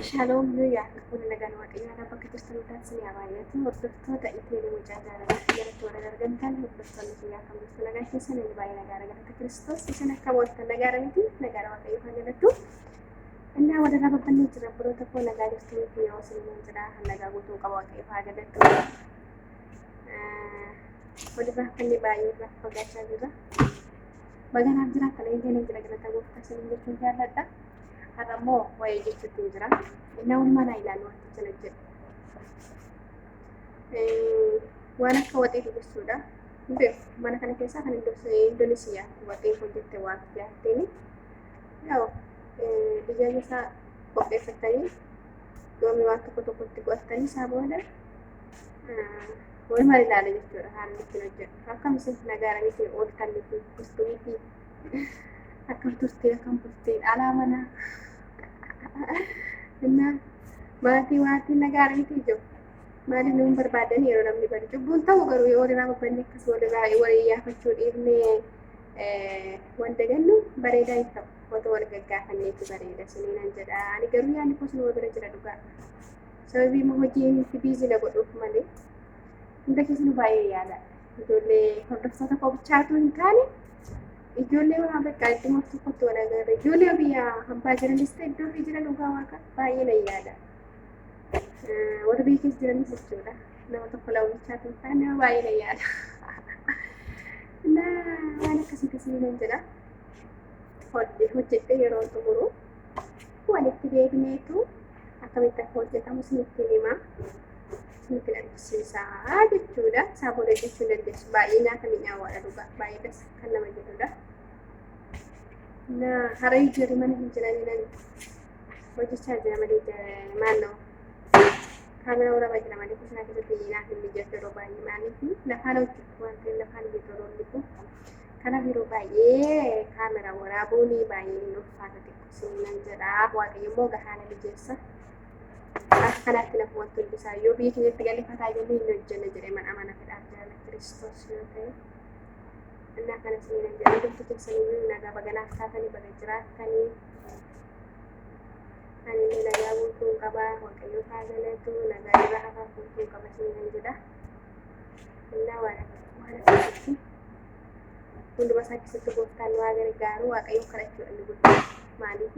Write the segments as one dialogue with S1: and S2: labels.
S1: Shalom guyyaa kun nagaan waaqayyoon bakka jirtan taasisan baay'eetu hordoftoota ittiin mucaa jaalala jalatti wal argamtan hordoftoonni guyyaa kan jirtu nagaa keessan inni baay'ee nagaara galata Kiristoos isin akka booltan nagaara miti nagaara waaqayyoo kan jalattu innaa walirraa babbannee jira biroota koo nagaa jirtu miti yoo isin jira nagaa guutuu qaba waaqayyoo haa galattu walirraa fanni baay'ee irraa fagaachaa jira baganaaf jira kana eegeen jira galata gooftaa isin jechuun jaalladha. Haramo waa'ee jechuutti jira. Nama mana ilaalu wanti jala jedhu. Waan akka waxii dubbisuudha. Mana kana keessaa kan Indoneesiyaa waxii hojjette waan yaatteeni. Yoo dizaayinii isaa qopheeffatanii yoomii waan tokko tokkotti godhatanii isaa booda walumaa ilaala jechuudha. Haalli ittiin hojjetu. Akkamitti nagaaranii ooltan miti gustuu miti. Akkam turtee akkam turtee alaa mana. Innaa maatii nagaara miti jiru. Maaliif nuun barbaadan yeroo namni bari cubbuun ta'u garuu yoo walirraa babbanne akkas walirraa walii yaafachuu dhiifnee wanta gannu bareedaa hin ta'u. Wanta wal gaggaafanneetu bareeda siniinan jedha. Ani garuu yaadni koo sinuma bira jira dhugaa. Sababii immoo hojiin itti biizii na godhuuf malee hunda keessanuu baay'ee yaada. Ijoollee hordoftoota koo bichaatu hin taane ijoollee waan bakka itti murtuu kottu wal agarre ijoollee biyya hambaa jiranis ta'e iddoo fi jiran dhugaa waaqa baay'ee na yaada. Warra biyya keessa jiranis jechuudha. Nama tokko lama bichaatu hin taane nama baay'ee na yaada. Waan akkasii nan jedha. Hojjedhee yeroo xumuru walitti deebineetu akkamitti akka hojjetamu isinitti himaa. Isinitti argisiisaa jechuudha. Isaa booda jechuu dandeessu. Baay'ee nyaata mi'aawaadha dhugaa. Baay'ee kan nama jedhudha. Hara ijoollee mana hin jiranii nan hojjechaa jira malee maannoo. Kaamera waraabaa jira malee kuusaa keessatti naaf hin mijatu yeroo baay'ee maaliif lafaan hojjetu waan ta'eef lafaan hojjetu yeroo dhiqu. Kanaaf yeroo baay'ee kaamera waraabuun baay'ee hin ulfaata xiqqoo nan jedha. Waaqayyo immoo gahaana mijeessa. Akkanaatti lafa wanti hundisaa yoo biyya keenyatti galfataa jennee hin hojjenne jedhee mana fedhaaf jaalala Kiristoos yoo ta'e. Innaa kana siniin jedhee wanti keessaniyyuu nagaa baganaaf taatanii baga jiraattanii. Ani nagaa guutuu qaba waaqayyo haa galatu nagaa irraa hafaa guutuu qaba siniin jedha. Innaa waan akkasitti hunduma isaa keessatti gooftaan waa gargaaru waaqayyo kadhachuudha inni guddaan. Maaliif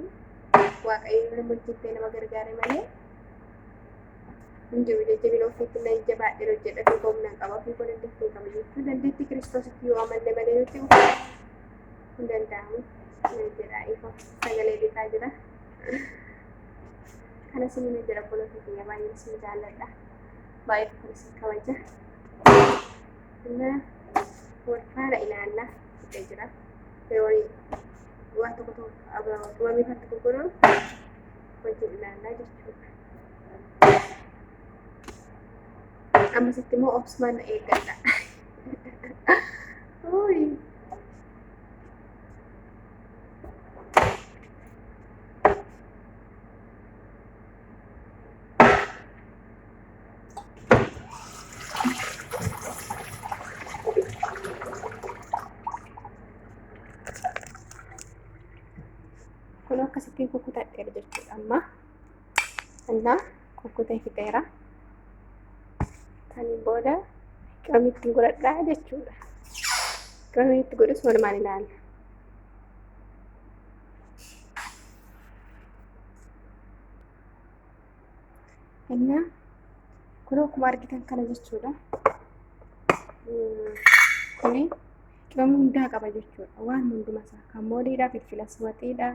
S1: waaqayyo nama hojjettee nama gargaare malee Injiru jajjabina ofiitti na jabaadhe hojjedhatu humna qaba ofii koo dandeettii qaba jechuu dandeettii Kiristoositti yoo amanne malee nuti hin danda'amu jedha ifa sagalee bitaa jira. Kana sinii jira bolota kiyya baay'ee sin jaalladha. Baay'ee kan sin kabaja. Wal faana ilaallaa jedhee jira. Yeroo waan tokko tokko uumamiifatti gurguramu wajjin ilaallaa jechuudha. Ammasitti immoo obsumaan eeggadha. Kun akkasittiin kukkutadheera jechuudha amma. Innaa kukkutee fixeera. Kan booda qamitti godhadhaa jechuudha. Qamitti godhus walumaan ilaalla. Innaa kun akkuma argitan kana jechuudha. Kuni qamii hundaa qaba jechuudha. Waan hundumasaa kan moodiidhaa filfilas waxiidhaa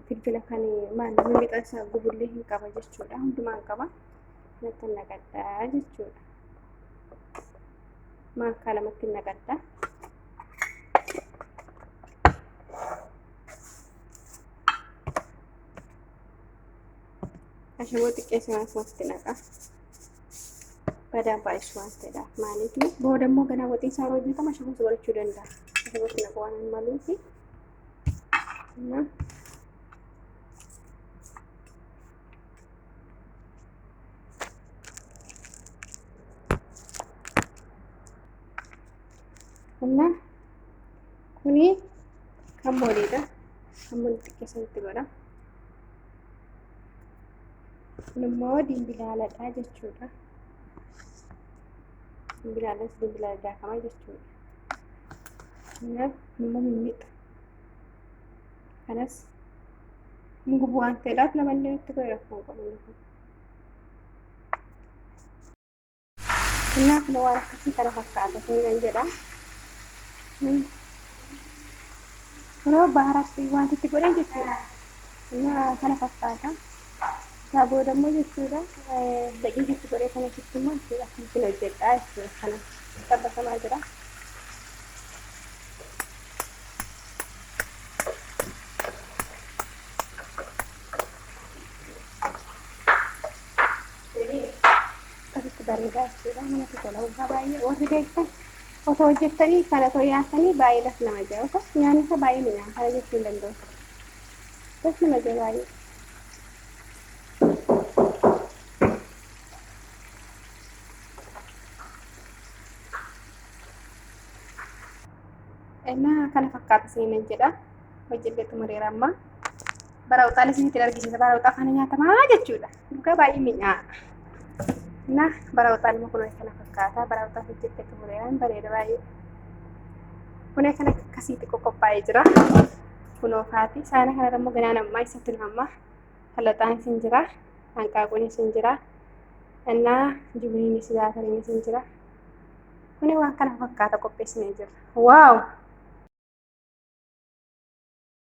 S1: filfila kan maal mimixa isaa gubullee hin qaba jechuudha. Hundumaan qaba. Natti naqadhaa jechuudha. Maankaa lamatti naqadhaa. Ashaboo xiqqeessee asumatti naqa. Badaan baay'isu waan ta'eedhaaf maaliif booda immoo ganaa waxii isaa hojjetama ashaboos godhachuu danda'a. Ashabootti naqa waan hin maluufi. Innaa kuni kan boodiidha. Kan boodi xiqqeessanitti godha. kun immoo dimbilaaladha jechuudha. Dimbilaalas dimbilaala daakamaa jechuudha. Kanaaf immoo mimmiidha. Kanas gubu waan ta'eedhaaf namallee itti fayyadamu qabu. Kanaaf waan akkasii kana fakkaata kan jedha. Yeroo baharatti wanti itti godhan jechuudha. Kana fakkaata. Isaa booda immoo jechuudha daqiiqaa itti godhee kana sitti immoo jechuudha akkasitti hojjedha jechuudha. Kana tabbatamaa jira. Akkasitti bareedaa jechuudha. Namatti tola. Waggaa baay'ee warri beektan osoo hojjettanii kana osoo yaasanii baay'eedhaaf nama jira. Osoo nyaanni isaa baay'ee mi'aawa. Kana jechuu hin danda'u. Bas nama jira baay'ee. Nah, kana fakkaata seenan jedha. Hojjedhee xumureera amma. Bara utaan isinitti argisiisa. Bara utaa kana nyaatamaa jechuudha. Dhugaa baay'ee mi'aawa. Nah, bara utaan immoo kunoo kana fakkaata. Bara utaa hojjedhee xumureeraan bareeda baay'ee. Kunoo kana akkasitti qophaa'ee jira. Kunoo faati. Saana kana immoo ganaan ammaa isatti nama. Halaxaan isin jira. Hanqaaquun isin jira. Nah, jubiin isin jira. Kunoo waan kana fakkaata qopheessinee jira. Waaw!